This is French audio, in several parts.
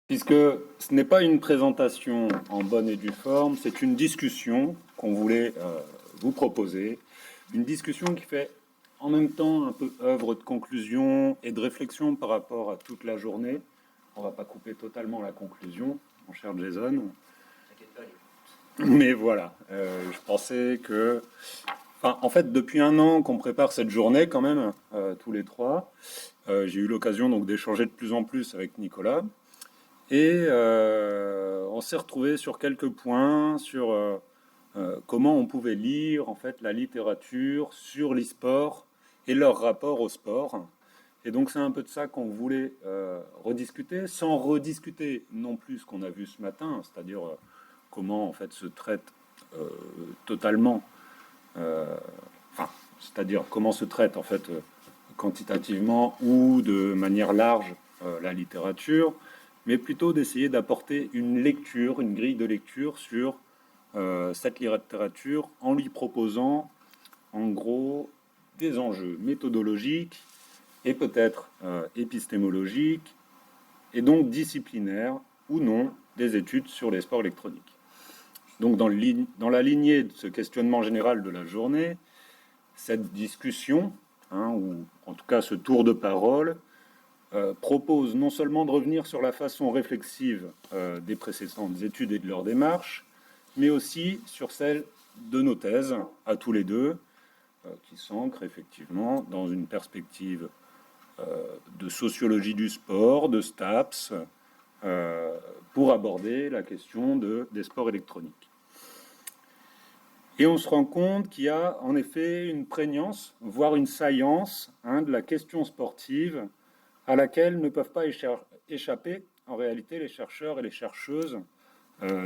Puisque ce n'est pas une présentation en bonne et due forme, c'est une discussion qu'on voulait vous proposer. Une discussion qui fait en même temps un peu œuvre de conclusion et de réflexion par rapport à toute la journée. On ne va pas couper totalement la conclusion, mon cher Jason. Mais voilà, je pensais que... Enfin, en fait, depuis un an qu'on prépare cette journée quand même, tous les trois, j'ai eu l'occasion donc d'échanger de plus en plus avec Nicolas. Et on s'est retrouvé sur quelques points, sur comment on pouvait lire en fait la littérature sur l'e-sport et leur rapport au sport. Et donc c'est un peu de ça qu'on voulait rediscuter, sans rediscuter non plus ce qu'on a vu ce matin, c'est-à-dire comment en fait se traite euh, totalement, euh, enfin, c'est-à-dire comment se traite en fait quantitativement ou de manière large la littérature, mais plutôt d'essayer d'apporter une lecture, une grille de lecture sur cette littérature en lui proposant en gros des enjeux méthodologiques et peut-être épistémologiques et donc disciplinaires ou non des études sur les sports électroniques. Donc dans la lignée de ce questionnement général de la journée, cette discussion, ou en tout cas ce tour de parole, propose non seulement de revenir sur la façon réflexive des précédentes études et de leur démarche, mais aussi sur celle de nos thèses, à tous les deux, qui s'ancrent effectivement dans une perspective de sociologie du sport, de STAPS, pour aborder la question des sports électroniques. Et on se rend compte qu'il y a en effet une prégnance, voire une saillance de la question sportive à laquelle ne peuvent pas échapper en réalité les chercheurs et les chercheuses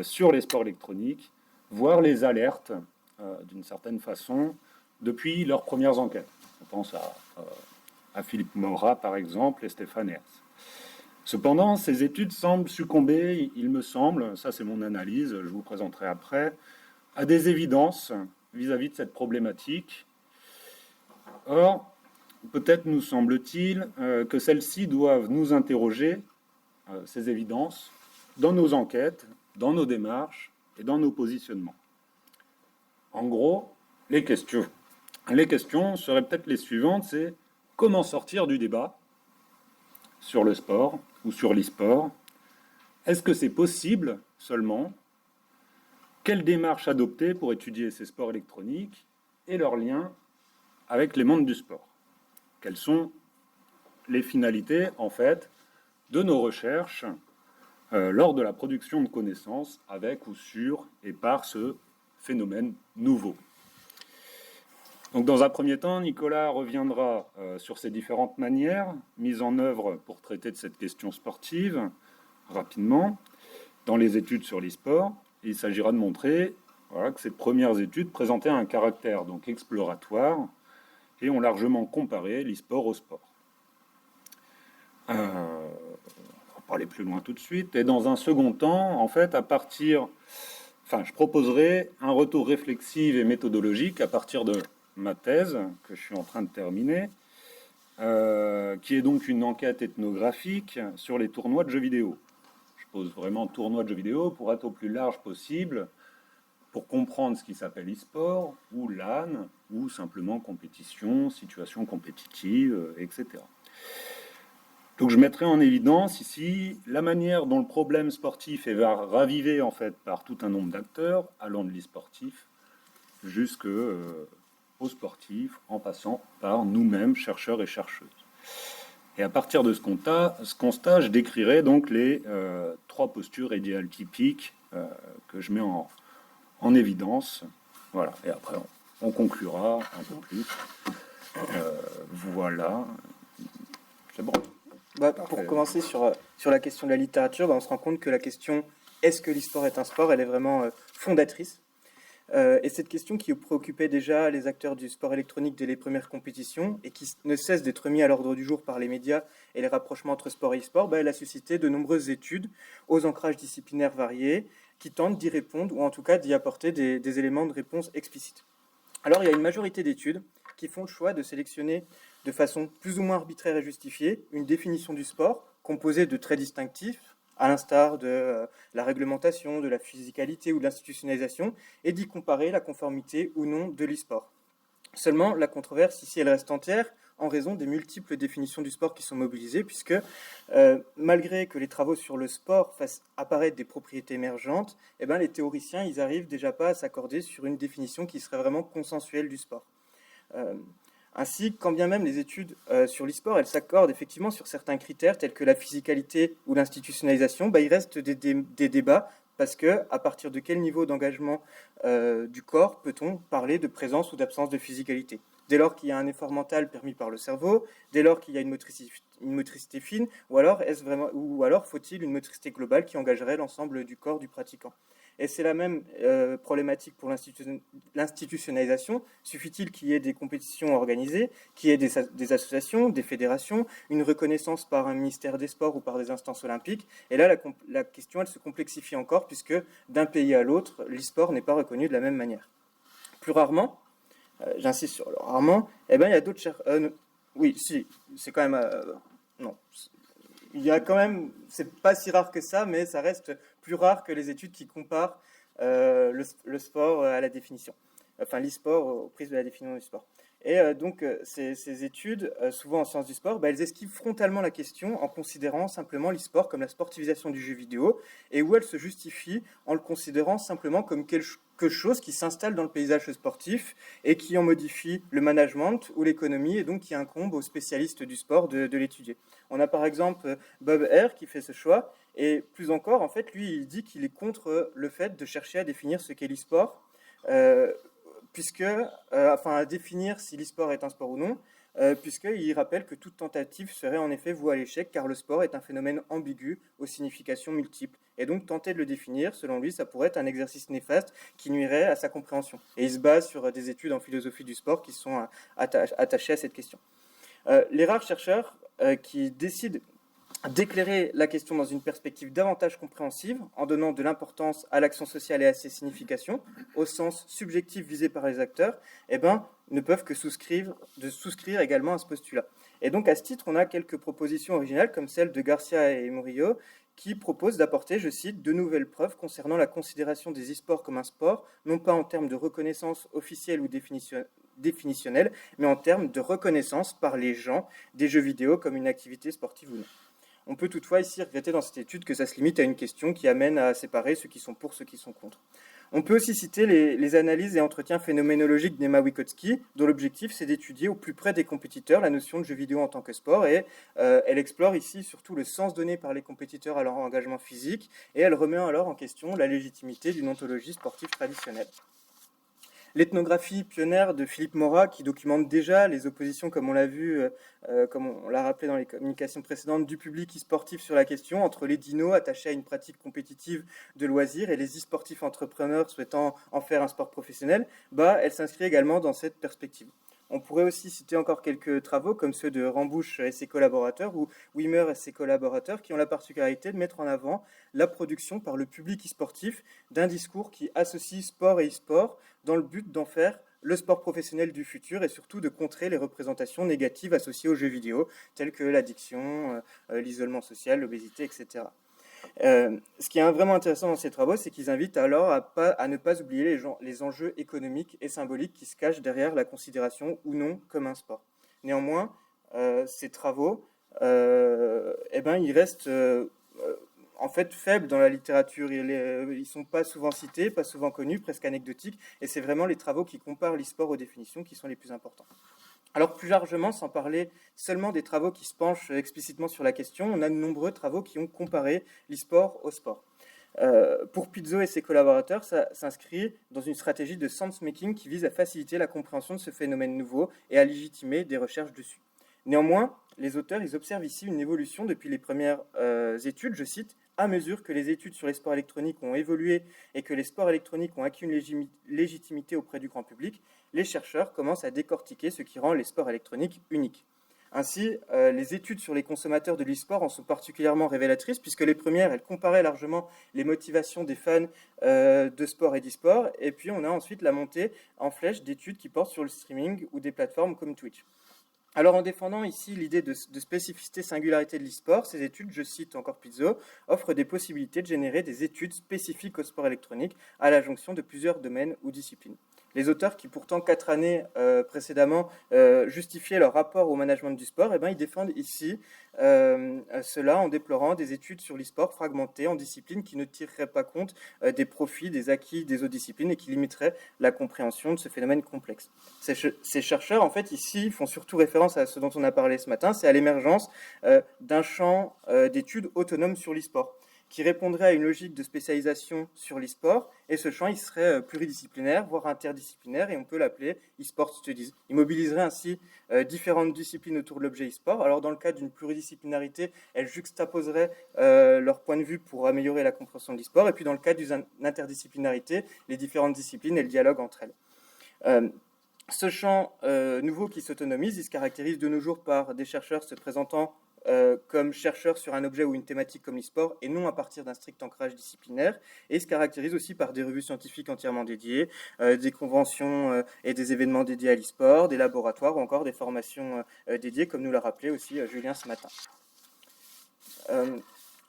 sur les sports électroniques, voire les alertes d'une certaine façon depuis leurs premières enquêtes. On pense à Philippe Mora par exemple et Stéphane Hers. Cependant, ces études semblent succomber, il me semble, ça c'est mon analyse, je vous présenterai après, à des évidences vis-à-vis de cette problématique. Or, peut-être nous semble-t-il que celles-ci doivent nous interroger, ces évidences, dans nos enquêtes, dans nos démarches et dans nos positionnements. En gros, les questions seraient peut-être les suivantes, c'est comment sortir du débat sur le sport ou sur l'e-sport? Est-ce que c'est possible seulement? Quelle démarche adopter pour étudier ces sports électroniques et leurs liens avec les mondes du sport? Quelles sont les finalités, en fait, de nos recherches lors de la production de connaissances avec ou sur et par ce phénomène nouveau? Donc, dans un premier temps, Nicolas reviendra sur ces différentes manières mises en œuvre pour traiter de cette question sportive rapidement dans les études sur l'e-sport. Il s'agira de montrer que ces premières études présentaient un caractère donc exploratoire et ont largement comparé l'e-sport au sport. On va pas aller plus loin tout de suite. Et dans un second temps, en fait, je proposerai un retour réflexif et méthodologique à partir de ma thèse que je suis en train de terminer, qui est donc une enquête ethnographique sur les tournois de jeux vidéo. Je pose vraiment tournoi de jeux vidéo pour être au plus large possible, pour comprendre ce qui s'appelle e-sport, ou LAN, ou simplement compétition, situation compétitive, etc. Donc je mettrai en évidence ici la manière dont le problème sportif est ravivé en fait par tout un nombre d'acteurs, allant de l'e-sportif jusqu'aux sportifs, en passant par nous-mêmes, chercheurs et chercheuses. Et à partir de ce constat, je décrirai donc les trois postures idéales typiques que je mets en évidence. Voilà. Et après, on conclura un peu plus. Voilà. C'est bon. Pour commencer sur la question de la littérature, on se rend compte que la question est-ce que l'e-sport est un sport, elle est vraiment fondatrice. Et cette question qui préoccupait déjà les acteurs du sport électronique dès les premières compétitions et qui ne cesse d'être mis à l'ordre du jour par les médias et les rapprochements entre sport et e-sport, elle a suscité de nombreuses études aux ancrages disciplinaires variés qui tentent d'y répondre ou en tout cas d'y apporter des éléments de réponse explicites. Alors il y a une majorité d'études qui font le choix de sélectionner de façon plus ou moins arbitraire et justifiée une définition du sport composée de traits distinctifs à l'instar de la réglementation, de la physicalité ou de l'institutionnalisation, et d'y comparer la conformité ou non de l'e-sport. Seulement, la controverse ici, elle reste entière en raison des multiples définitions du sport qui sont mobilisées, puisque malgré que les travaux sur le sport fassent apparaître des propriétés émergentes, eh ben, les théoriciens, ils arrivent déjà pas à s'accorder sur une définition qui serait vraiment consensuelle du sport. Euh, Ainsi, quand bien même les études sur l'e-sport, elles s'accordent effectivement sur certains critères tels que la physicalité ou l'institutionnalisation, bah, il reste des débats parce que à partir de quel niveau d'engagement du corps peut-on parler de présence ou d'absence de physicalité? Dès lors qu'il y a un effort mental permis par le cerveau, dès lors qu'il y a une motricité fine, ou alors faut-il une motricité globale qui engagerait l'ensemble du corps du pratiquant? Et c'est la même problématique pour l'institutionnalisation. Suffit-il qu'il y ait des compétitions organisées, qu'il y ait des associations, des fédérations, une reconnaissance par un ministère des Sports ou par des instances olympiques? Et là, la question, elle se complexifie encore, puisque d'un pays à l'autre, l'e-sport n'est pas reconnu de la même manière. Plus rarement, j'insiste sur le rarement, eh ben, il y a d'autres chercheurs... oui, si, c'est quand même... non, il y a quand même, c'est pas si rare que ça, mais ça reste plus rare que les études qui comparent le sport à la définition, enfin l'e-sport au prisme de la définition du sport. Et donc ces études, souvent en sciences du sport, bah, elles esquivent frontalement la question en considérant simplement l'e-sport comme la sportivisation du jeu vidéo, et où elles se justifient en le considérant simplement comme quelque chose qui s'installe dans le paysage sportif et qui en modifie le management ou l'économie, et donc qui incombe aux spécialistes du sport de l'étudier. On a par exemple Bob Hare qui fait ce choix, et plus encore, en fait, lui, il dit qu'il est contre le fait de chercher à définir ce qu'est l'e-sport, puisque, enfin, à définir si l'e-sport est un sport ou non, puisqu'il rappelle que toute tentative serait en effet vouée à l'échec, car le sport est un phénomène ambigu aux significations multiples. Et donc, tenter de le définir, selon lui, ça pourrait être un exercice néfaste qui nuirait à sa compréhension. Et il se base sur des études en philosophie du sport qui sont attachées à cette question. Les rares chercheurs qui décident d'éclairer la question dans une perspective davantage compréhensive, en donnant de l'importance à l'action sociale et à ses significations, au sens subjectif visé par les acteurs, eh ben, ne peuvent que souscrire également à ce postulat. Et donc, à ce titre, on a quelques propositions originales, comme celle de Garcia et Murillo, qui proposent d'apporter, je cite, de nouvelles preuves concernant la considération des e-sports comme un sport, non pas en termes de reconnaissance officielle ou définitionnelle, mais en termes de reconnaissance par les gens des jeux vidéo comme une activité sportive ou non. On peut toutefois ici regretter dans cette étude que ça se limite à une question qui amène à séparer ceux qui sont pour, ceux qui sont contre. On peut aussi citer les analyses et entretiens phénoménologiques d'Emma Wygotsky, dont l'objectif c'est d'étudier au plus près des compétiteurs la notion de jeu vidéo en tant que sport, et elle explore ici surtout le sens donné par les compétiteurs à leur engagement physique, et elle remet alors en question la légitimité d'une ontologie sportive traditionnelle. L'ethnographie pionnière de Philippe Mora, qui documente déjà les oppositions, comme on l'a vu, comme on l'a rappelé dans les communications précédentes, du public e-sportif sur la question, entre les dinos attachés à une pratique compétitive de loisirs et les e-sportifs entrepreneurs souhaitant en faire un sport professionnel, bah, elle s'inscrit également dans cette perspective. On pourrait aussi citer encore quelques travaux comme ceux de Rambouche et ses collaborateurs ou Wimmer et ses collaborateurs qui ont la particularité de mettre en avant la production par le public e-sportif d'un discours qui associe sport et e-sport dans le but d'en faire le sport professionnel du futur et surtout de contrer les représentations négatives associées aux jeux vidéo telles que l'addiction, l'isolement social, l'obésité, etc. Ce qui est vraiment intéressant dans ces travaux, c'est qu'ils invitent alors à ne pas oublier les enjeux économiques et symboliques qui se cachent derrière la considération ou non comme un sport. Néanmoins, ces travaux, eh ben, ils restent en fait faibles dans la littérature. Ils ne sont pas souvent cités, pas souvent connus, presque anecdotiques, et c'est vraiment les travaux qui comparent l'e-sport aux définitions qui sont les plus importants. Alors plus largement, sans parler seulement des travaux qui se penchent explicitement sur la question, on a de nombreux travaux qui ont comparé l'e-sport au sport. Pour Pizzo et ses collaborateurs, ça s'inscrit dans une stratégie de sense-making qui vise à faciliter la compréhension de ce phénomène nouveau et à légitimer des recherches dessus. Néanmoins, les auteurs ils observent ici une évolution depuis les premières études, je cite, à mesure que les études sur les sports électroniques ont évolué et que les sports électroniques ont acquis une légitimité auprès du grand public, les chercheurs commencent à décortiquer ce qui rend les sports électroniques uniques. Ainsi, les études sur les consommateurs de l'e-sport en sont particulièrement révélatrices, puisque les premières, elles comparaient largement les motivations des fans de sport et d'e-sport, et puis on a ensuite la montée en flèche d'études qui portent sur le streaming ou des plateformes comme Twitch. Alors en défendant ici l'idée de spécificité singularité de l'e-sport, ces études, je cite encore Pizzo, offrent des possibilités de générer des études spécifiques au sport électronique à la jonction de plusieurs domaines ou disciplines. Les auteurs qui pourtant 4 années précédemment justifiaient leur rapport au management du sport, eh ben, ils défendent ici cela en déplorant des études sur l'e-sport fragmentées en disciplines qui ne tireraient pas compte des profits, des acquis des autres disciplines et qui limiteraient la compréhension de ce phénomène complexe. Ces chercheurs, en fait, ici, font surtout référence à ce dont on a parlé ce matin, c'est à l'émergence d'un champ d'études autonome sur l'e-sport, qui répondrait à une logique de spécialisation sur l'e-sport, et ce champ, il serait pluridisciplinaire, voire interdisciplinaire, et on peut l'appeler e-sport studies. Il mobiliserait ainsi différentes disciplines autour de l'objet e-sport. Alors, dans le cas d'une pluridisciplinarité, elle juxtaposerait leur point de vue pour améliorer la compréhension de l'e-sport, et puis dans le cas d'une interdisciplinarité, les différentes disciplines et le dialogue entre elles. Ce champ nouveau qui s'autonomise, il se caractérise de nos jours par des chercheurs se présentant comme chercheurs sur un objet ou une thématique comme l'e-sport et non à partir d'un strict ancrage disciplinaire. Et il se caractérise aussi par des revues scientifiques entièrement dédiées, des conventions et des événements dédiés à l'e-sport, des laboratoires ou encore des formations dédiées, comme nous l'a rappelé aussi Julien ce matin.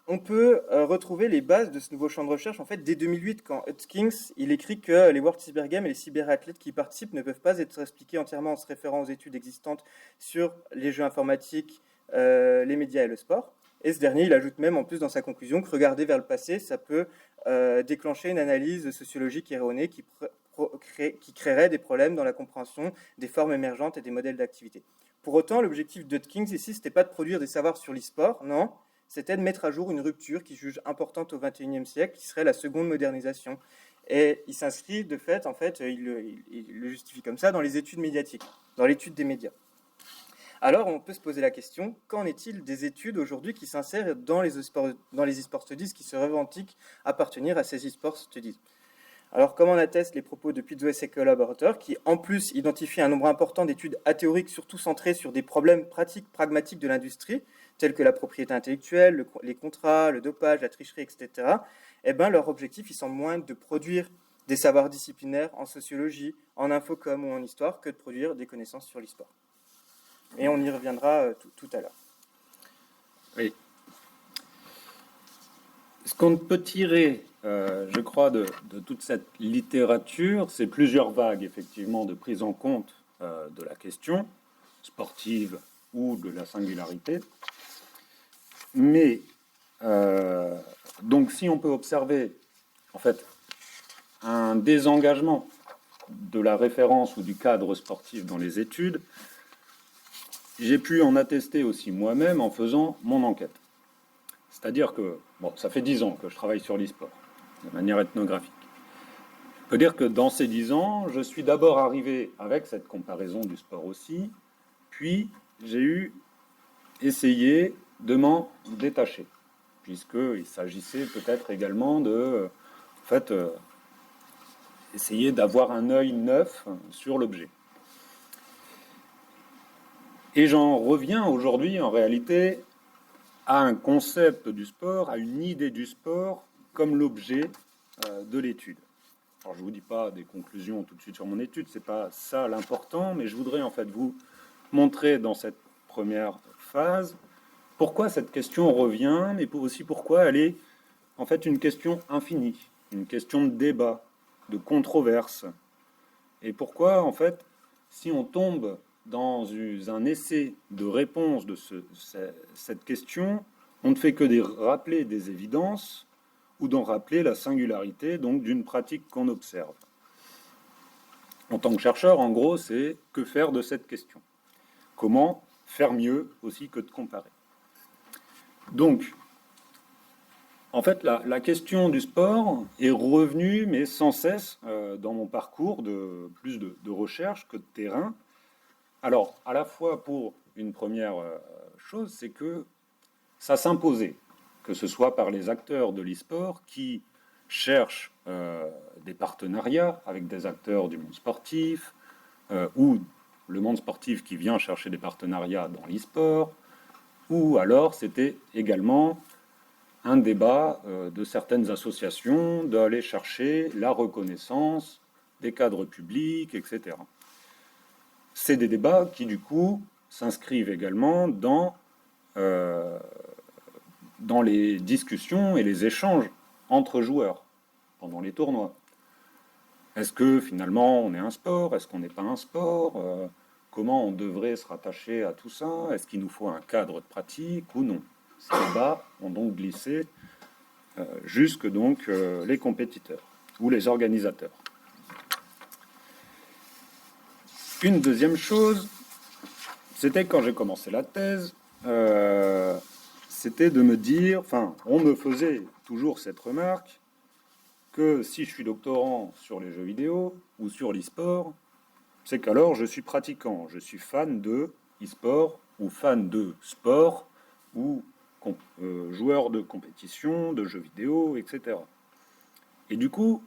On peut retrouver les bases de ce nouveau champ de recherche en fait dès 2008 quand Hutkins il écrit que les World Cyber Games et les cyberathlètes qui y participent ne peuvent pas être expliqués entièrement en se référant aux études existantes sur les jeux informatiques, les médias et le sport. Et ce dernier, il ajoute même en plus dans sa conclusion que regarder vers le passé, ça peut déclencher une analyse sociologique erronée qui créerait des problèmes dans la compréhension des formes émergentes et des modèles d'activité. Pour autant, l'objectif d'Hutkins ici, c'était pas de produire des savoirs sur l'e-sport, non, c'était de mettre à jour une rupture qu'il juge importante au XXIe siècle, qui serait la seconde modernisation. Et il s'inscrit de fait, en fait, il le justifie comme ça, dans les études médiatiques, dans l'étude des médias. Alors on peut se poser la question, qu'en est-il des études aujourd'hui qui s'insèrent dans les e-sport studies, qui se revendiquent appartenir à ces e-sport studies? Alors, comme en attestent les propos de Pizzo et ses collaborateurs, qui en plus identifient un nombre important d'études athéoriques, surtout centrées sur des problèmes pratiques, pragmatiques de l'industrie, tels que la propriété intellectuelle, les contrats, le dopage, la tricherie, etc., eh ben, leur objectif, il semble moins de produire des savoirs disciplinaires en sociologie, en infocom ou en histoire, que de produire des connaissances sur l'e-sport. Et on y reviendra tout à l'heure. Oui. Ce qu'on peut tirer, je crois, de toute cette littérature, c'est plusieurs vagues, effectivement, de prise en compte de la question sportive ou de la singularité. Mais, donc, si on peut observer, en fait, un désengagement de la référence ou du cadre sportif dans les études, j'ai pu en attester aussi moi-même en faisant mon enquête. C'est-à-dire que, bon, ça fait 10 ans que je travaille sur l'e-sport, de manière ethnographique. Je peux dire que dans ces 10 ans, je suis d'abord arrivé avec cette comparaison du sport aussi, puis j'ai essayé de m'en détacher, puisqu'il s'agissait peut-être également de, en fait, essayer d'avoir un œil neuf sur l'objet. Et j'en reviens aujourd'hui, en réalité, à un concept du sport, à une idée du sport comme l'objet de l'étude. Alors, je ne vous dis pas des conclusions tout de suite sur mon étude, ce n'est pas ça l'important, mais je voudrais en fait vous montrer dans cette première phase pourquoi cette question revient, mais aussi pourquoi elle est en fait une question infinie, une question de débat, de controverse, et pourquoi en fait, si on tombe dans un essai de réponse de cette question, on ne fait que de rappeler des évidences ou d'en rappeler la singularité donc d'une pratique qu'on observe. En tant que chercheur, en gros, c'est que faire de cette question? Comment faire mieux aussi que de comparer? Donc, en fait, la question du sport est revenue, mais sans cesse, dans mon parcours de plus de recherche que de terrain. Alors, à la fois pour une première chose, c'est que ça s'imposait, que ce soit par les acteurs de l'e-sport qui cherchent des partenariats avec des acteurs du monde sportif, ou le monde sportif qui vient chercher des partenariats dans l'e-sport, ou alors c'était également un débat de certaines associations d'aller chercher la reconnaissance des cadres publics, etc. C'est des débats qui, du coup, s'inscrivent également dans les discussions et les échanges entre joueurs pendant les tournois. Est-ce que finalement on est un sport? Est-ce qu'on n'est pas un sport? Comment on devrait se rattacher à tout ça? Est-ce qu'il nous faut un cadre de pratique ou non? Ces débats ont donc glissé jusque donc les compétiteurs ou les organisateurs. Une deuxième chose, c'était quand j'ai commencé la thèse, c'était de me dire, enfin, on me faisait toujours cette remarque, que si je suis doctorant sur les jeux vidéo ou sur l'e-sport, c'est qu'alors je suis pratiquant, je suis fan de e-sport ou fan de sport ou joueur de compétition, de jeux vidéo, etc. Et du coup,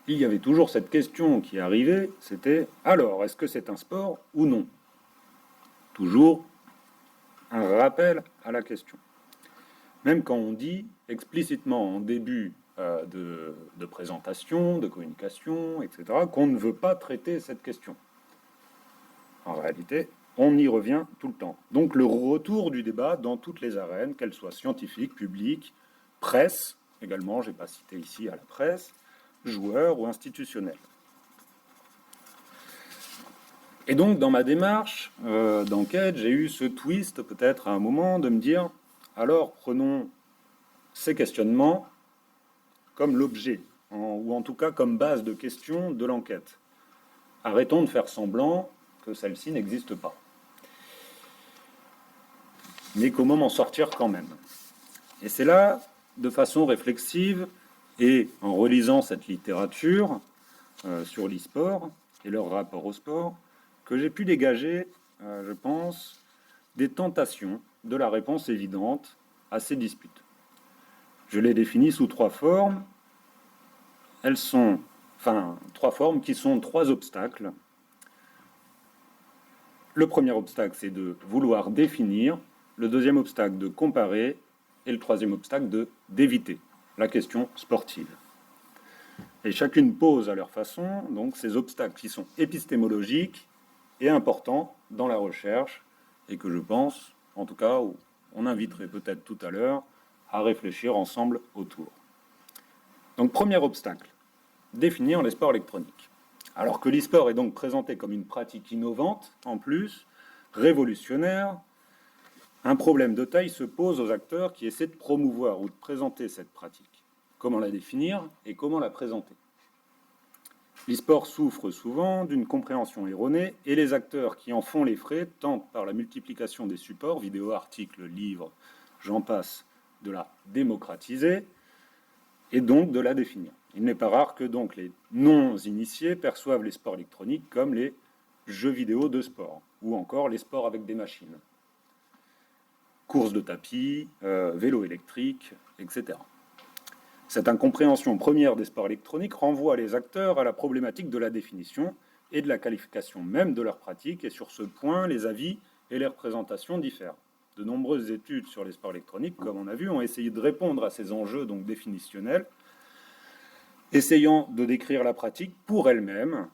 il y avait toujours cette question qui arrivait, c'était alors, est-ce que c'est un sport ou non? Toujours un rappel à la question. Même quand on dit explicitement en début de présentation, de communication, etc., qu'on ne veut pas traiter cette question. En réalité, on y revient tout le temps. Donc le retour du débat dans toutes les arènes, qu'elles soient scientifiques, publiques, presse, également, je n'ai pas cité ici à la presse, joueurs ou institutionnels. Et donc dans ma démarche d'enquête, j'ai eu ce twist peut-être à un moment de me dire, alors prenons ces questionnements comme l'objet, ou en tout cas comme base de question de l'enquête. Arrêtons de faire semblant que celle-ci n'existe pas. Mais comment m'en sortir quand même? Et c'est là, de façon réflexive, et en relisant cette littérature sur l'e-sport et leur rapport au sport, que j'ai pu dégager, je pense, des tentations de la réponse évidente à ces disputes. Je les définis sous trois formes. Elles sont, trois formes qui sont trois obstacles. Le premier obstacle, c'est de vouloir définir. Le deuxième obstacle, de comparer. Et le troisième obstacle, d'éviter la question sportive. Et chacune pose à leur façon donc ces obstacles qui sont épistémologiques et importants dans la recherche et que je pense, en tout cas, on inviterait peut-être tout à l'heure à réfléchir ensemble autour. Donc premier obstacle, définir les sports électroniques. Alors que l'e-sport est donc présenté comme une pratique innovante, en plus, révolutionnaire, un problème de taille se pose aux acteurs qui essaient de promouvoir ou de présenter cette pratique. Comment la définir et comment la présenter? L'e-sport souffre souvent d'une compréhension erronée et les acteurs qui en font les frais tentent par la multiplication des supports, vidéos, articles, livres, j'en passe, de la démocratiser et donc de la définir. Il n'est pas rare que donc les non-initiés perçoivent les sports électroniques comme les jeux vidéo de sport ou encore les sports avec des machines. Courses de tapis, vélo électrique, etc. Cette incompréhension première des sports électroniques renvoie les acteurs à la problématique de la définition et de la qualification même de leur pratique, et sur ce point, les avis et les représentations diffèrent. De nombreuses études sur les sports électroniques, comme on a vu, ont essayé de répondre à ces enjeux donc définitionnels, essayant de décrire la pratique pour elle-même,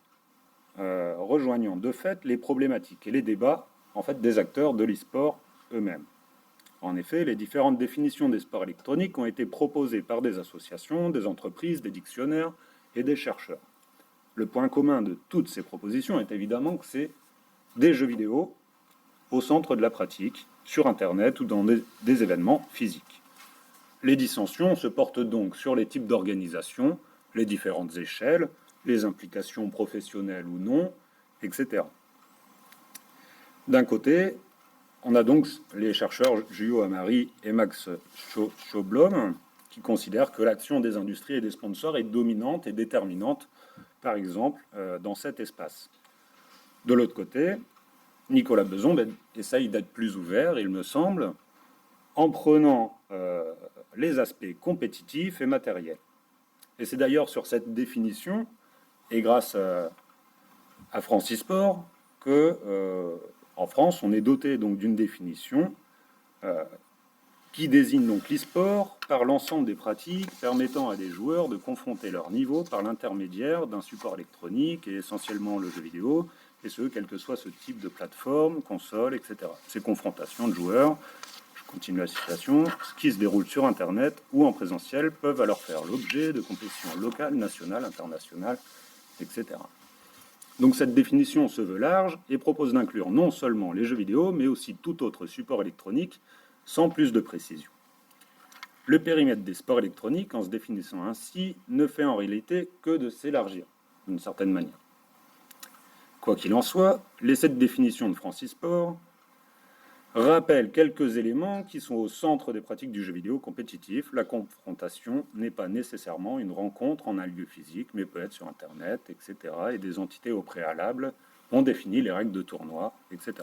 rejoignant de fait les problématiques et les débats en fait, des acteurs de l'e-sport eux-mêmes. En effet, les différentes définitions des sports électroniques ont été proposées par des associations, des entreprises, des dictionnaires et des chercheurs. Le point commun de toutes ces propositions est évidemment que c'est des jeux vidéo au centre de la pratique, sur Internet ou dans des événements physiques. Les dissensions se portent donc sur les types d'organisation, les différentes échelles, les implications professionnelles ou non, etc. D'un côté, on a donc les chercheurs Juho Amari et Max Sjöblom qui considèrent que l'action des industries et des sponsors est dominante et déterminante, par exemple, dans cet espace. De l'autre côté, Nicolas Beson essaye d'être plus ouvert, il me semble, en prenant les aspects compétitifs et matériels. Et c'est d'ailleurs sur cette définition, et grâce à France e-Sport, que en France, on est doté donc d'une définition qui désigne donc l'e-sport par l'ensemble des pratiques permettant à des joueurs de confronter leur niveau par l'intermédiaire d'un support électronique et essentiellement le jeu vidéo et ce, quel que soit ce type de plateforme, console, etc. Ces confrontations de joueurs, je continue la citation, ce qui se déroule sur Internet ou en présentiel peuvent alors faire l'objet de compétitions locales, nationales, internationales, etc. Donc cette définition se veut large et propose d'inclure non seulement les jeux vidéo, mais aussi tout autre support électronique, sans plus de précision. Le périmètre des sports électroniques, en se définissant ainsi, ne fait en réalité que de s'élargir, d'une certaine manière. Quoi qu'il en soit, l'essai de définition de Francisport rappelle quelques éléments qui sont au centre des pratiques du jeu vidéo compétitif. La confrontation n'est pas nécessairement une rencontre en un lieu physique, mais peut être sur Internet, etc. Et des entités au préalable ont défini les règles de tournoi, etc.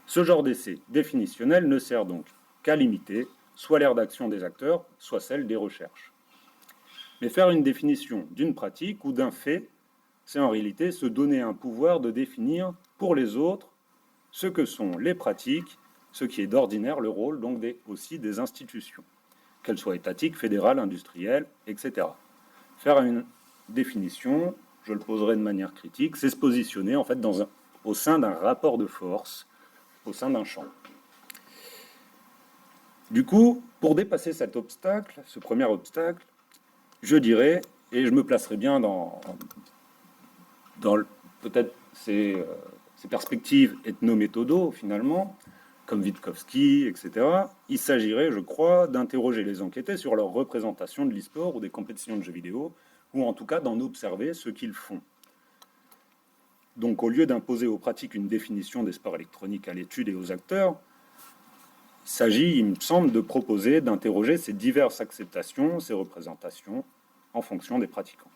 Ce genre d'essai définitionnel ne sert donc qu'à limiter soit l'aire d'action des acteurs, soit celle des recherches. Mais faire une définition d'une pratique ou d'un fait, c'est en réalité se donner un pouvoir de définir pour les autres ce que sont les pratiques, ce qui est d'ordinaire le rôle donc aussi des institutions, qu'elles soient étatiques, fédérales, industrielles, etc. Faire une définition, je le poserai de manière critique, c'est se positionner en fait au sein d'un rapport de force, au sein d'un champ. Du coup, pour dépasser cet obstacle, ce premier obstacle, je dirais, et je me placerai bien dans peut-être ces perspectives ethno-méthodo, finalement, comme Witkowski, etc., il s'agirait, je crois, d'interroger les enquêtés sur leur représentation de l'e-sport ou des compétitions de jeux vidéo, ou en tout cas d'en observer ce qu'ils font. Donc, au lieu d'imposer aux pratiques une définition des sports électroniques à l'étude et aux acteurs, il s'agit, il me semble, de proposer, d'interroger ces diverses acceptations, ces représentations, en fonction des pratiquants.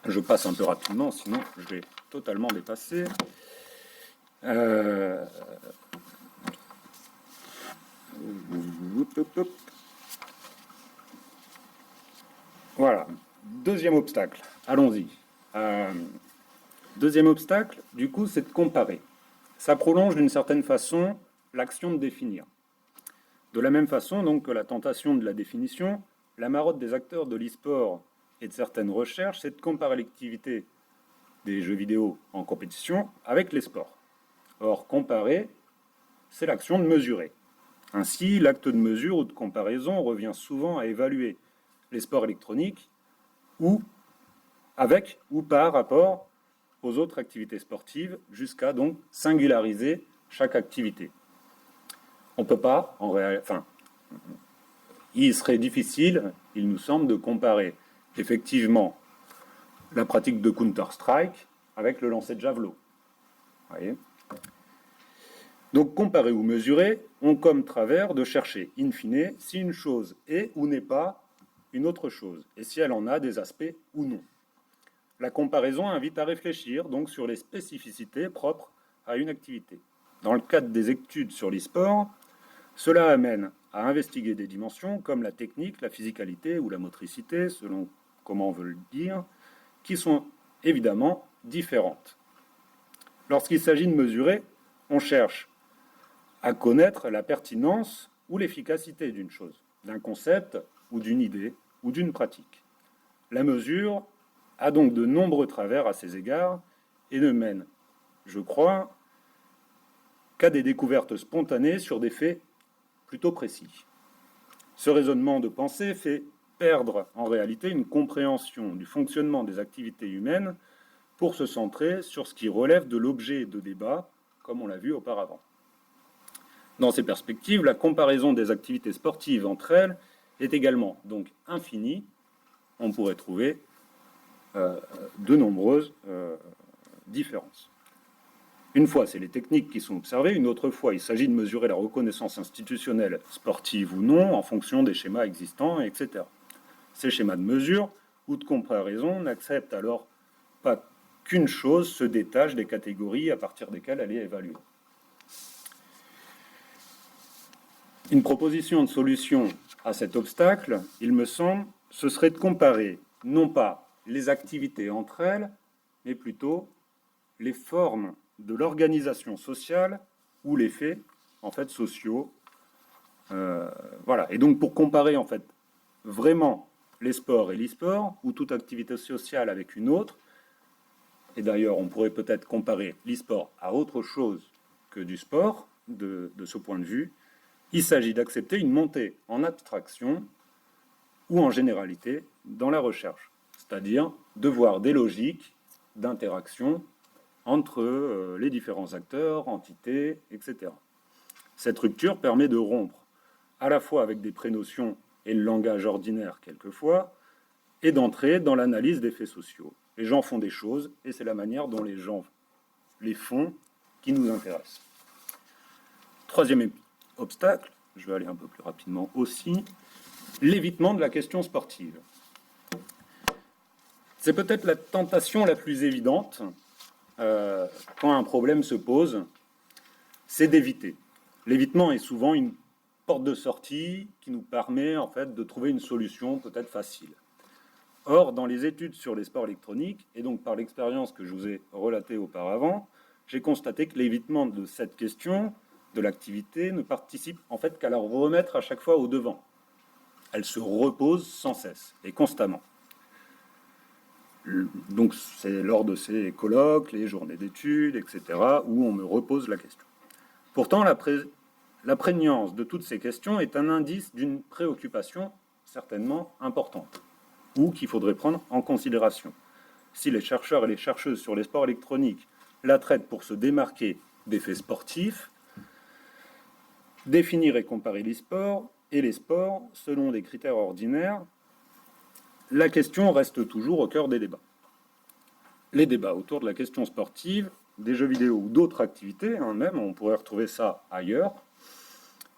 Je passe un peu rapidement, sinon je vais totalement dépasser. Voilà. Deuxième obstacle. Allons-y. Deuxième obstacle, du coup, c'est de comparer. Ça prolonge d'une certaine façon l'action de définir. De la même façon donc que la tentation de la définition, la marotte des acteurs de l'e-sport et de certaines recherches, c'est de comparer l'activité des jeux vidéo en compétition avec les sports. Or, comparer, c'est l'action de mesurer. Ainsi, l'acte de mesure ou de comparaison revient souvent à évaluer les sports électroniques ou avec ou par rapport aux autres activités sportives, jusqu'à donc singulariser chaque activité. On ne peut pas, il serait difficile, il nous semble, de comparer effectivement la pratique de Counter-Strike avec le lancer de javelot. Voyez. Donc comparer ou mesurer ont comme travers de chercher, in fine, si une chose est ou n'est pas une autre chose, et si elle en a des aspects ou non. La comparaison invite à réfléchir donc sur les spécificités propres à une activité. Dans le cadre des études sur l'e-sport, cela amène à investiguer des dimensions comme la technique, la physicalité ou la motricité, selon comment on veut le dire, qui sont évidemment différentes. Lorsqu'il s'agit de mesurer, on cherche à connaître la pertinence ou l'efficacité d'une chose, d'un concept ou d'une idée ou d'une pratique. La mesure a donc de nombreux travers à ces égards et ne mène, je crois, qu'à des découvertes spontanées sur des faits plutôt précis. Ce raisonnement de pensée fait perdre en réalité une compréhension du fonctionnement des activités humaines pour se centrer sur ce qui relève de l'objet de débat, comme on l'a vu auparavant. Dans ces perspectives, la comparaison des activités sportives entre elles est également donc infinie. On pourrait trouver de nombreuses différences. Une fois, c'est les techniques qui sont observées. Une autre fois, il s'agit de mesurer la reconnaissance institutionnelle, sportive ou non, en fonction des schémas existants, etc. Ces schémas de mesure ou de comparaison n'acceptent alors pas qu'une chose se détache des catégories à partir desquelles elle est évaluée. Une proposition de solution à cet obstacle, il me semble, ce serait de comparer non pas les activités entre elles, mais plutôt les formes de l'organisation sociale ou les faits en fait sociaux. Voilà. Et donc pour comparer en fait vraiment les sports et l'e-sport ou toute activité sociale avec une autre, et d'ailleurs on pourrait peut-être comparer l'e-sport à autre chose que du sport, de ce point de vue, il s'agit d'accepter une montée en abstraction ou en généralité dans la recherche, c'est-à-dire de voir des logiques d'interaction entre les différents acteurs, entités, etc. Cette rupture permet de rompre à la fois avec des prénotions et le langage ordinaire quelquefois, et d'entrer dans l'analyse des faits sociaux. Les gens font des choses, et c'est la manière dont les gens les font qui nous intéresse. Troisième obstacle, je vais aller un peu plus rapidement aussi, l'évitement de la question sportive. C'est peut-être la tentation la plus évidente quand un problème se pose, c'est d'éviter. L'évitement est souvent une porte de sortie qui nous permet en fait de trouver une solution peut-être facile. Or, dans les études sur les sports électroniques, et donc par l'expérience que je vous ai relatée auparavant, j'ai constaté que l'évitement de cette question, de l'activité, ne participe en fait qu'à la remettre à chaque fois au devant. Elle se repose sans cesse et constamment. Donc c'est lors de ces colloques, les journées d'études, etc., où on me repose la question. Pourtant, la prégnance de toutes ces questions est un indice d'une préoccupation certainement importante, ou qu'il faudrait prendre en considération. Si les chercheurs et les chercheuses sur les sports électroniques la traitent pour se démarquer des faits sportifs, définir et comparer l'e-sport et les sports selon des critères ordinaires, la question reste toujours au cœur des débats. Les débats autour de la question sportive, des jeux vidéo ou d'autres activités, même on pourrait retrouver ça ailleurs,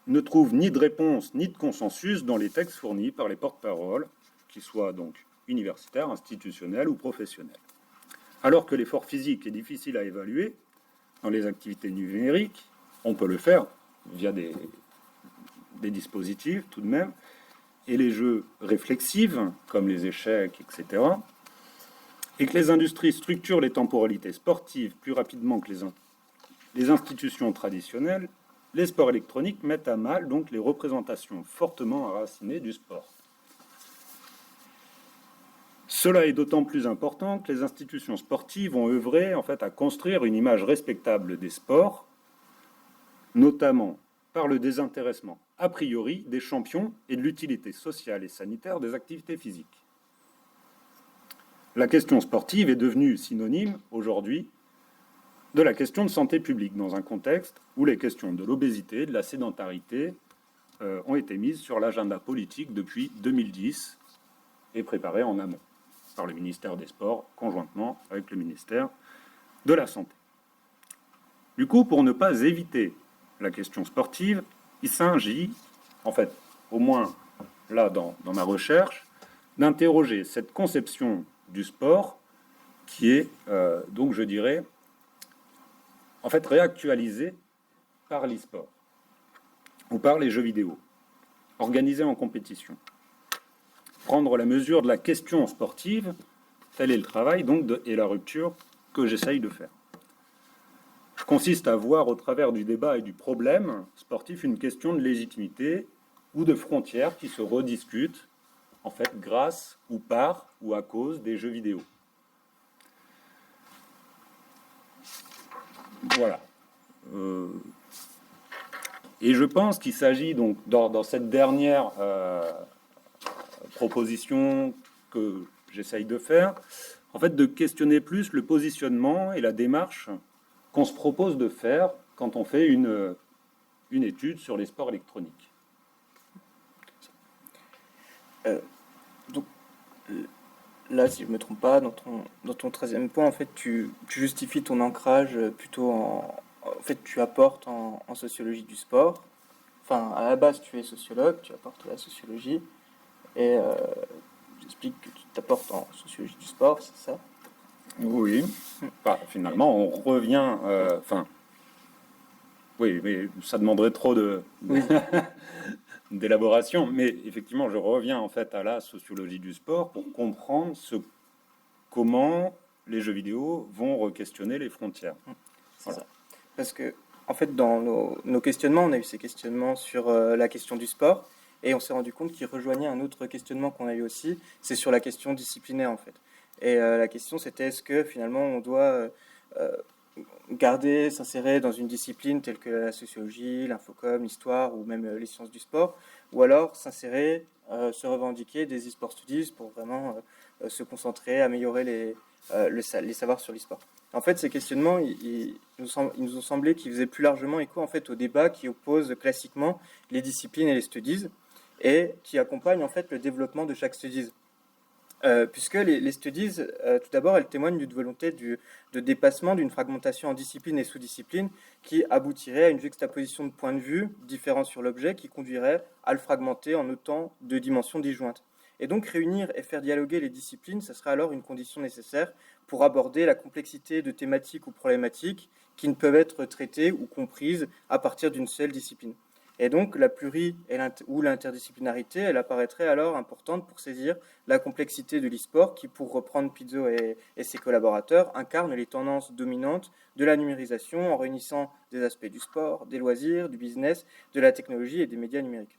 ne trouvent ni de réponse ni de consensus dans les textes fournis par les porte-paroles, qu'ils soient donc universitaires, institutionnels ou professionnels. Alors que l'effort physique est difficile à évaluer, dans les activités numériques, on peut le faire via des dispositifs tout de même, et les jeux réflexifs, comme les échecs, etc., et que les industries structurent les temporalités sportives plus rapidement que les institutions traditionnelles, les sports électroniques mettent à mal donc les représentations fortement enracinées du sport. Cela est d'autant plus important que les institutions sportives ont œuvré en fait à construire une image respectable des sports, notamment par le désintéressement a priori des champions et de l'utilité sociale et sanitaire des activités physiques. La question sportive est devenue synonyme aujourd'hui de la question de santé publique dans un contexte où les questions de l'obésité, de la sédentarité ont été mises sur l'agenda politique depuis 2010 et préparées en amont par le ministère des Sports conjointement avec le ministère de la Santé. Du coup, pour ne pas éviter la question sportive, il s'agit, en fait, au moins là dans ma recherche, d'interroger cette conception du sport qui est, donc je dirais, en fait réactualisée par l'e-sport ou par les jeux vidéo, organisés en compétition. Prendre la mesure de la question sportive, tel est le travail donc et la rupture que j'essaye de faire. Consiste à voir au travers du débat et du problème sportif une question de légitimité ou de frontières qui se rediscutent en fait grâce ou par ou à cause des jeux vidéo. Voilà. Et je pense qu'il s'agit donc dans cette dernière proposition que j'essaye de faire, en fait de questionner plus le positionnement et la démarche qu'on se propose de faire quand on fait une étude sur les sports électroniques. Donc là, si je ne me trompe pas, dans ton 13e point, en fait, tu justifies ton ancrage plutôt en fait, tu apportes en sociologie du sport. Enfin, à la base, tu es sociologue, tu apportes la sociologie, et j'explique que tu t'apportes en sociologie du sport, c'est ça? Oui. Enfin, finalement, on revient. Oui, mais ça demanderait trop d'élaboration. Mais effectivement, je reviens en fait à la sociologie du sport pour comprendre comment les jeux vidéo vont re-questionner les frontières. C'est ça. Parce que, en fait, dans nos questionnements, on a eu ces questionnements sur la question du sport, et on s'est rendu compte qu'ils rejoignaient un autre questionnement qu'on a eu aussi, c'est sur la question disciplinaire, en fait. Et la question, c'était est-ce que finalement on doit euh, garder, s'insérer dans une discipline telle que la sociologie, l'infocom, l'histoire ou même les sciences du sport, ou alors s'insérer, se revendiquer des e-sport studies pour vraiment se concentrer, améliorer les savoirs sur l'e-sport. En fait, ces questionnements, ils nous ont semblé qu'ils faisaient plus largement écho en fait au débat qui oppose classiquement les disciplines et les studies et qui accompagne en fait le développement de chaque studies. Puisque les studies, tout d'abord, elles témoignent d'une volonté de dépassement d'une fragmentation en disciplines et sous-disciplines qui aboutirait à une juxtaposition de points de vue différents sur l'objet qui conduirait à le fragmenter en autant de dimensions disjointes. Et donc réunir et faire dialoguer les disciplines, ça serait alors une condition nécessaire pour aborder la complexité de thématiques ou problématiques qui ne peuvent être traitées ou comprises à partir d'une seule discipline. Et donc la ou l'interdisciplinarité, elle apparaîtrait alors importante pour saisir la complexité de l'e-sport qui, pour reprendre Pizzo et ses collaborateurs, incarne les tendances dominantes de la numérisation en réunissant des aspects du sport, des loisirs, du business, de la technologie et des médias numériques.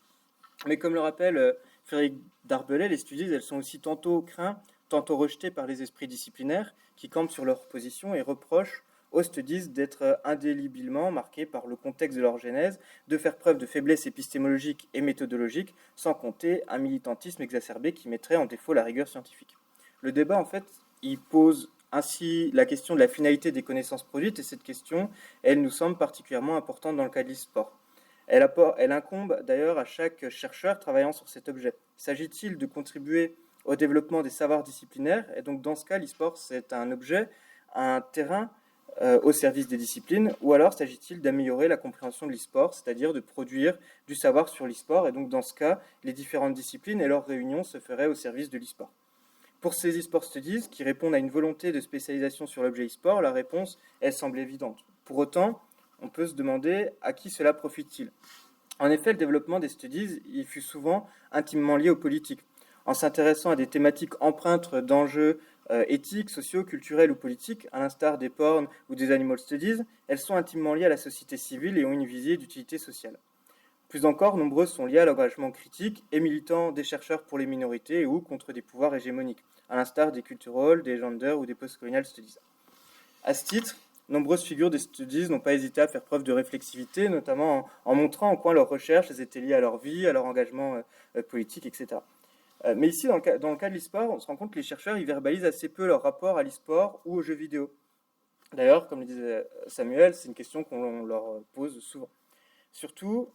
Mais comme le rappelle Frédéric Darbelay, les studies, elles sont aussi tantôt craintes, tantôt rejetées par les esprits disciplinaires qui campent sur leur position et reprochent aux studies d'être indéléblement marqués par le contexte de leur genèse, de faire preuve de faiblesse épistémologique et méthodologique, sans compter un militantisme exacerbé qui mettrait en défaut la rigueur scientifique. Le débat, en fait, il pose ainsi la question de la finalité des connaissances produites, et cette question, elle nous semble particulièrement importante dans le cas de l'e-sport. Elle incombe d'ailleurs à chaque chercheur travaillant sur cet objet. S'agit-il de contribuer au développement des savoirs disciplinaires? Et donc dans ce cas, l'e-sport, c'est un objet, un terrain au service des disciplines, ou alors s'agit-il d'améliorer la compréhension de l'e-sport, c'est-à-dire de produire du savoir sur l'e-sport, et donc dans ce cas, les différentes disciplines et leurs réunions se feraient au service de l'e-sport. Pour ces e-sport studies qui répondent à une volonté de spécialisation sur l'objet e-sport, la réponse, elle semble évidente. Pour autant, on peut se demander à qui cela profite-t-il. En effet, le développement des studies, il fut souvent intimement lié aux politiques. En s'intéressant à des thématiques empreintes d'enjeux éthiques, sociaux, culturels ou politiques, à l'instar des porn ou des animal studies, elles sont intimement liées à la société civile et ont une visée d'utilité sociale. Plus encore, nombreuses sont liées à l'engagement critique et militant des chercheurs pour les minorités ou contre des pouvoirs hégémoniques, à l'instar des cultural, des gender ou des postcolonial studies. À ce titre, nombreuses figures des studies n'ont pas hésité à faire preuve de réflexivité, notamment en montrant en quoi leurs recherches étaient liées à leur vie, à leur engagement politique, etc. Mais ici, dans le cas de l'e-sport, on se rend compte que les chercheurs ils verbalisent assez peu leur rapport à l'e-sport ou aux jeux vidéo. D'ailleurs, comme le disait Samuel, c'est une question qu'on leur pose souvent. Surtout,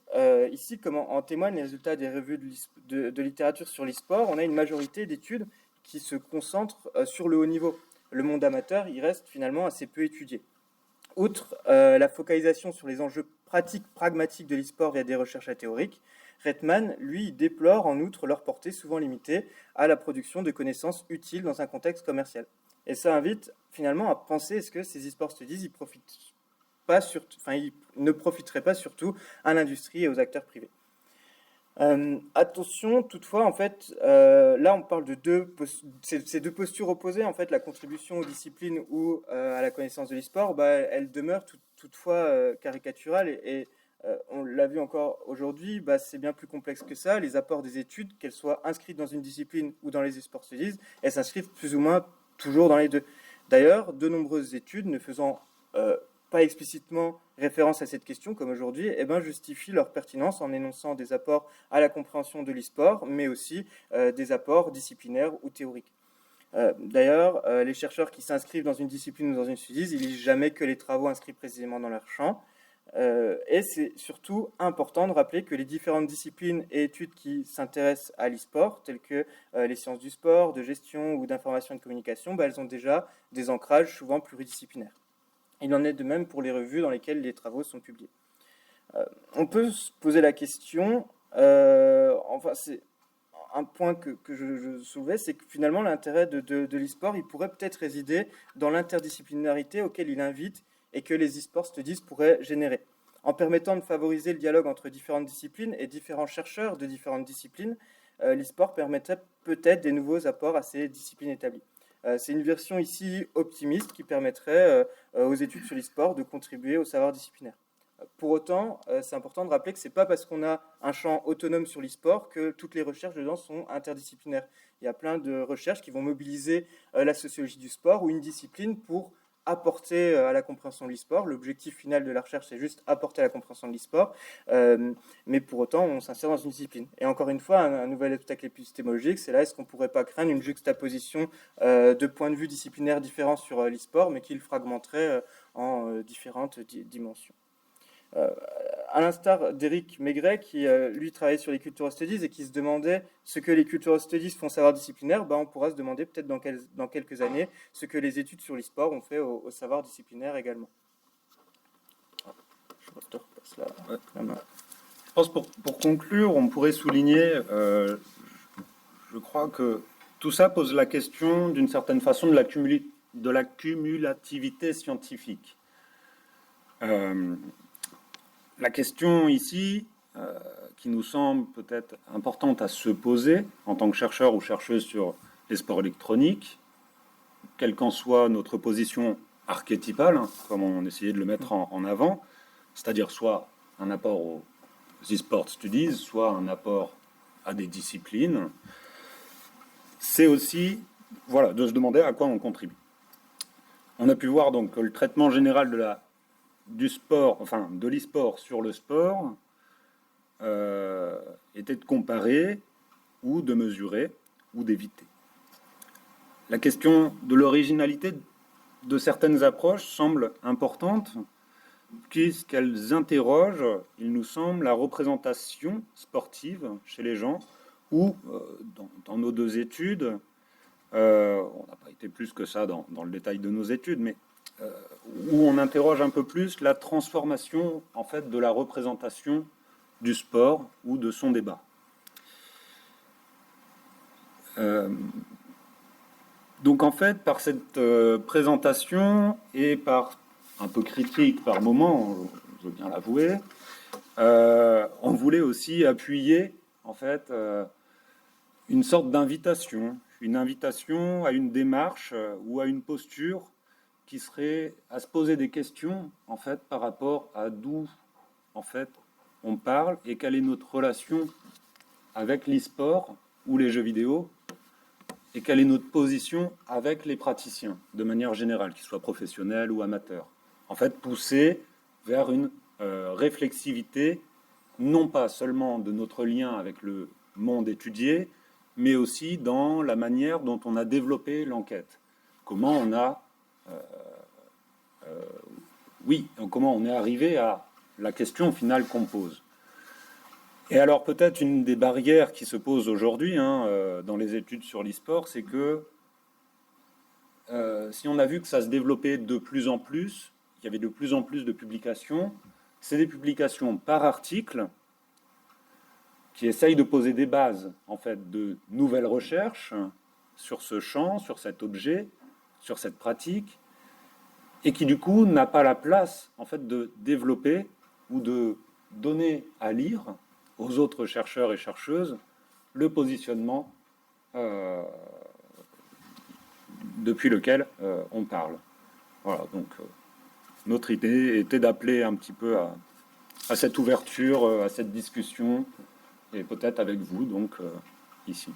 ici, comme en témoignent les résultats des revues de littérature sur l'e-sport, on a une majorité d'études qui se concentrent sur le haut niveau. Le monde amateur, il reste finalement assez peu étudié. Outre la focalisation sur les enjeux pratiques, pragmatiques de l'e-sport via des recherches théoriques, Redman, lui, déplore en outre leur portée souvent limitée à la production de connaissances utiles dans un contexte commercial. Et ça invite finalement à penser est-ce que ces e-sport studies ils ne profiteraient pas surtout à l'industrie et aux acteurs privés. Attention, toutefois, en fait, là on parle de ces deux postures opposées, en fait, la contribution aux disciplines ou à la connaissance de l'e-sport, elle demeure toutefois caricaturale et on l'a vu encore aujourd'hui, c'est bien plus complexe que ça. Les apports des études, qu'elles soient inscrites dans une discipline ou dans les e-sport studies, elles s'inscrivent plus ou moins toujours dans les deux. D'ailleurs, de nombreuses études ne faisant pas explicitement référence à cette question, comme aujourd'hui, justifient leur pertinence en énonçant des apports à la compréhension de l'e-sport, mais aussi des apports disciplinaires ou théoriques. D'ailleurs, les chercheurs qui s'inscrivent dans une discipline ou dans une studies, ils lisent jamais que les travaux inscrits précisément dans leur champ. Et c'est surtout important de rappeler que les différentes disciplines et études qui s'intéressent à l'e-sport, telles que les sciences du sport, de gestion ou d'information et de communication, elles ont déjà des ancrages souvent pluridisciplinaires. Il en est de même pour les revues dans lesquelles les travaux sont publiés. On peut se poser la question, c'est un point que je soulevais, c'est que finalement l'intérêt de l'e-sport, il pourrait peut-être résider dans l'interdisciplinarité auquel il invite et que les e-sport studies pourraient générer. En permettant de favoriser le dialogue entre différentes disciplines et différents chercheurs de différentes disciplines, l'e-sport permettrait peut-être des nouveaux apports à ces disciplines établies. C'est une version ici optimiste qui permettrait aux études sur l'e-sport de contribuer au savoir disciplinaire. Pour autant, c'est important de rappeler que ce n'est pas parce qu'on a un champ autonome sur l'e-sport que toutes les recherches dedans sont interdisciplinaires. Il y a plein de recherches qui vont mobiliser la sociologie du sport ou une discipline pour apporter à la compréhension de l'e-sport. L'objectif final de la recherche, c'est juste apporter à la compréhension de l'e-sport, mais pour autant, on s'insère dans une discipline. Et encore une fois, un nouvel obstacle épistémologique, c'est là, est-ce qu'on ne pourrait pas craindre une juxtaposition de points de vue disciplinaires différents sur l'e-sport, mais qui le fragmenterait en différentes dimensions. À l'instar d'Éric Maigret, qui lui travaillait sur les cultural studies et qui se demandait ce que les cultural studies font savoir disciplinaire, on pourra se demander peut-être dans quelques années ce que les études sur l'e-sport ont fait au savoir disciplinaire également. Je te repasse là. Ouais. Je pense pour conclure, on pourrait souligner, je crois que tout ça pose la question d'une certaine façon de la cumulativité scientifique. La question ici, qui nous semble peut-être importante à se poser en tant que chercheur ou chercheuse sur les sports électroniques, quelle qu'en soit notre position archétypale, comme on essayait de le mettre en avant, c'est-à-dire soit un apport aux e-sport studies, soit un apport à des disciplines, c'est aussi de se demander à quoi on contribue. On a pu voir donc que le traitement général du sport, enfin de l'e-sport sur le sport, était de comparer ou de mesurer ou d'éviter. La question de l'originalité de certaines approches semble importante puisqu'elles interrogent, il nous semble, la représentation sportive chez les gens ou dans nos deux études, on n'a pas été plus que ça dans le détail de nos études, mais où on interroge un peu plus la transformation en fait de la représentation du sport ou de son débat. Donc en fait, par cette présentation et par un peu critique par moment, je veux bien l'avouer, on voulait aussi appuyer en fait une sorte d'invitation, une invitation à une démarche ou à une posture qui serait à se poser des questions en fait par rapport à d'où en fait on parle et quelle est notre relation avec l'e-sport ou les jeux vidéo et quelle est notre position avec les praticiens de manière générale, qu'ils soient professionnels ou amateurs. En fait, pousser vers une réflexivité non pas seulement de notre lien avec le monde étudié, mais aussi dans la manière dont on a développé l'enquête. Comment on a comment on est arrivé à la question finale qu'on pose. Et alors peut-être une des barrières qui se posent aujourd'hui dans les études sur l'e-sport, c'est que si on a vu que ça se développait de plus en plus, il y avait de plus en plus de publications, c'est des publications par article qui essayent de poser des bases en fait de nouvelles recherches sur ce champ, sur cet objet, sur cette pratique, et qui du coup n'a pas la place en fait de développer ou de donner à lire aux autres chercheurs et chercheuses le positionnement depuis lequel on parle. Voilà, donc notre idée était d'appeler un petit peu à cette ouverture, à cette discussion, et peut-être avec vous, donc ici.